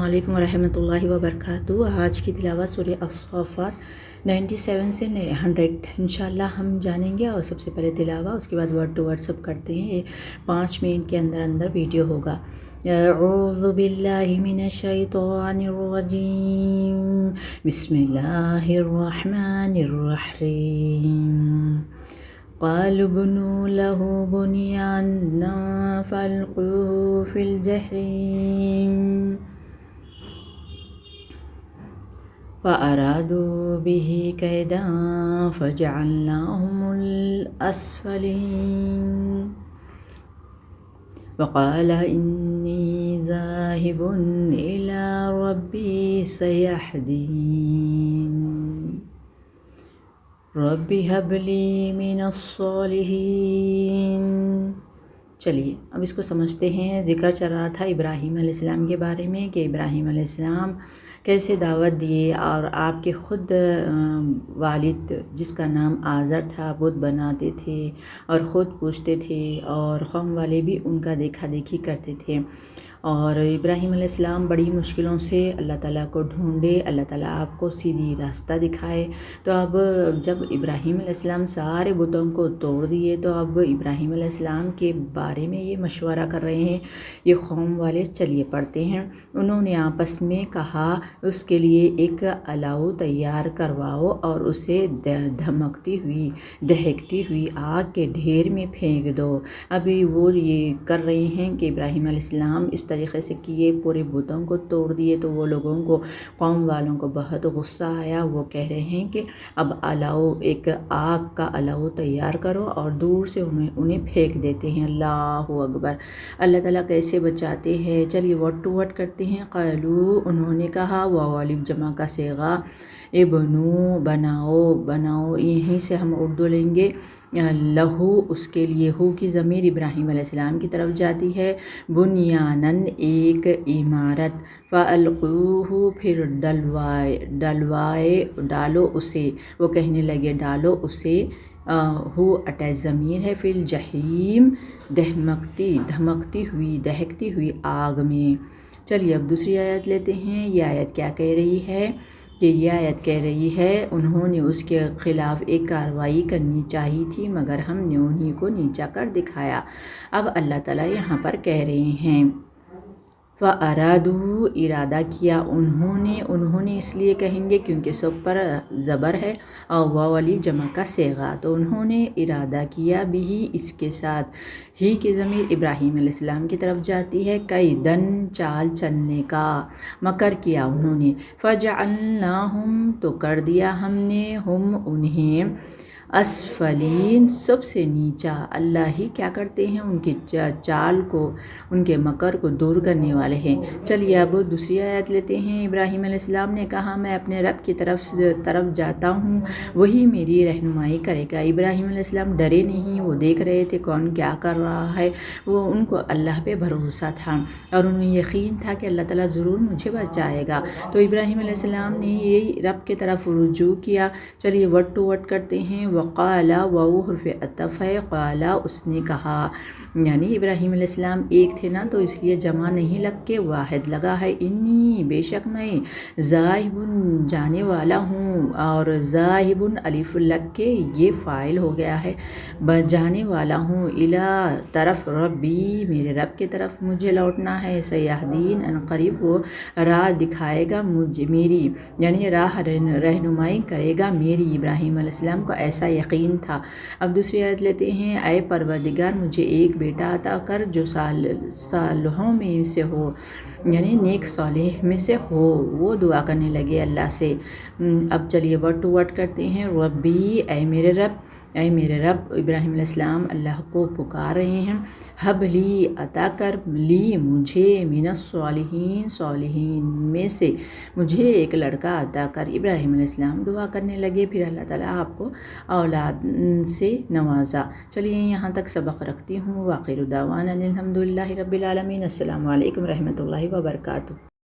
علیکم ورحمۃ اللہ وبرکاتہ۔ آج کی تلاوت سورہ الصافات 97 سے 100 انشاءاللہ ہم جانیں گے، اور سب سے پہلے تلاوت، اس کے بعد ورڈ ٹو ورڈ سب کرتے ہیں۔ یہ 5 منٹ کے اندر ویڈیو ہوگا۔ اعوذ باللہ من الشیطان الرجیم، بسم اللہ الرحمن الرحیم۔ قالوا بنوا له بنيانا فألقوه في الجحيم فأرادوا به كيدا فجعلناهم الأسفلين وقال إني ذاهب إلى ربي سيهدين رب هب لي من الصالحين۔ چلیے اب اس کو سمجھتے ہیں۔ ذکر چل رہا تھا ابراہیم علیہ السلام کے بارے میں کہ ابراہیم علیہ السلام کیسے دعوت دیے، اور آپ کے خود والد جس کا نام آزر تھا بت بناتے تھے اور خود پوچھتے تھے، اور قوم والے بھی ان کا دیکھا دیکھی کرتے تھے، اور ابراہیم علیہ السلام بڑی مشکلوں سے اللہ تعالیٰ کو ڈھونڈے، اللہ تعالیٰ آپ کو سیدھی راستہ دکھائے۔ تو اب جب ابراہیم علیہ السلام سارے بتوں کو توڑ دیے، تو اب ابراہیم علیہ السلام کے بارے میں یہ مشورہ کر رہے ہیں یہ قوم والے۔ چلیے پڑھتے ہیں۔ انہوں نے آپس میں کہا، اس کے لیے ایک الاؤ تیار کرواؤ اور اسے دہکتی ہوئی آگ کے ڈھیر میں پھینک دو۔ ابھی وہ یہ کر رہے ہیں کہ ابراہیم علیہ السلام اس طریقے سے کیے، پورے بتوں کو توڑ دیے، تو وہ لوگوں کو، قوم والوں کو بہت غصہ آیا۔ وہ کہہ رہے ہیں کہ اب الاؤ، ایک آگ کا الاؤ تیار کرو اور دور سے انہیں پھینک دیتے ہیں۔ اللہ اکبر! اللہ تعالیٰ کیسے بچاتے ہیں۔ چلیے ورڈ ٹو ورڈ کرتے ہیں۔ قالو، انہوں نے کہا، واو الف جمع کا صیغہ، بناؤ، یہیں سے ہم اردو لیں گے۔ لہو، اس کے لیے، ہو کی ضمیر ابراہیم علیہ السلام کی طرف جاتی ہے۔ بنیانن، ایک عمارت۔ فالقوہ، پھر ڈالو اسے، وہ کہنے لگے ڈالو اسے، ہو اٹیچ ضمیر ہے، فی الجحیم، دہکتی ہوئی آگ میں۔ چلیے اب دوسری آیت لیتے ہیں۔ یہ آیت کیا کہہ رہی ہے کہ انہوں نے اس کے خلاف ایک کارروائی کرنی چاہی تھی، مگر ہم نے انہی کو نیچا کر دکھایا۔ اب اللہ تعالیٰ یہاں پر کہہ رہے ہیں فَأَرَادُوا، ارادہ کیا انہوں نے اس لیے کہیں گے کیونکہ سب پر زبر ہے، اور واو الف جمع کا صیغہ، تو انہوں نے ارادہ کیا بھی، اس کے ساتھ ہی کی ضمیر ابراہیم علیہ السلام کی طرف جاتی ہے، کیدن، چال چلنے کا، مکر کیا انہوں نے، فجعلناہم، تو کر دیا ہم نے، ہم انہیں، اسفلین، سب سے نیچا۔ اللہ ہی کیا کرتے ہیں، ان کی چال کو، ان کے مکر کو دور کرنے والے ہیں۔ چلیے اب دوسری آیت لیتے ہیں۔ ابراہیم علیہ السلام نے کہا، میں اپنے رب کی طرف جاتا ہوں، وہی میری رہنمائی کرے گا۔ ابراہیم علیہ السلام ڈرے نہیں، وہ دیکھ رہے تھے کون کیا کر رہا ہے، وہ ان کو اللہ پہ بھروسہ تھا، اور انہیں یقین تھا کہ اللہ تعالیٰ ضرور مجھے بچائے گا۔ تو ابراہیم علیہ السلام نے یہ رب کی طرف رجوع کیا۔ چلیے ورڈ ٹو ورڈ کرتے ہیں۔ وقال، واو حرف عطف ہے، قال، اس نے کہا، یعنی ابراہیم علیہ السلام ایک تھے نا، تو اس لیے جمع نہیں لگ کے واحد لگا ہے۔ انی، بے شک میں، ذاہب، جانے والا ہوں، اور ذاہب الف لگ کے یہ فاعل ہو گیا ہے، جانے والا ہوں، الی، طرف، ربی، میرے رب کی طرف مجھے لوٹنا ہے، سیہدین، ان قریب وہ راہ دکھائے گا میری، یعنی راہ رہنمائی کرے گا میری۔ ابراہیم علیہ السلام کو ایسا یقین تھا۔ اب دوسری آیت لیتے ہیں۔ اے پروردگار، مجھے ایک بیٹا عطا کر جو صالحوں میں سے ہو، یعنی نیک صالح میں سے ہو۔ وہ دعا کرنے لگے اللہ سے۔ اب چلیے ورڈ ٹو ورڈ کرتے ہیں۔ ربی، اے میرے رب، ابراہیم علیہ السلام اللہ کو پکار رہے ہیں۔ حب لی، عطا کر، لی مجھے، من الصالحین، صالحین میں سے مجھے ایک لڑکا عطا کر۔ ابراہیم علیہ السلام دعا کرنے لگے، پھر اللہ تعالیٰ آپ کو اولاد سے نوازا۔ چلیے یہاں تک سبق رکھتی ہوں۔ وآخر دعوانا الحمد للہ رب العالمین۔ السلام علیکم ورحمۃ اللہ وبرکاتہ۔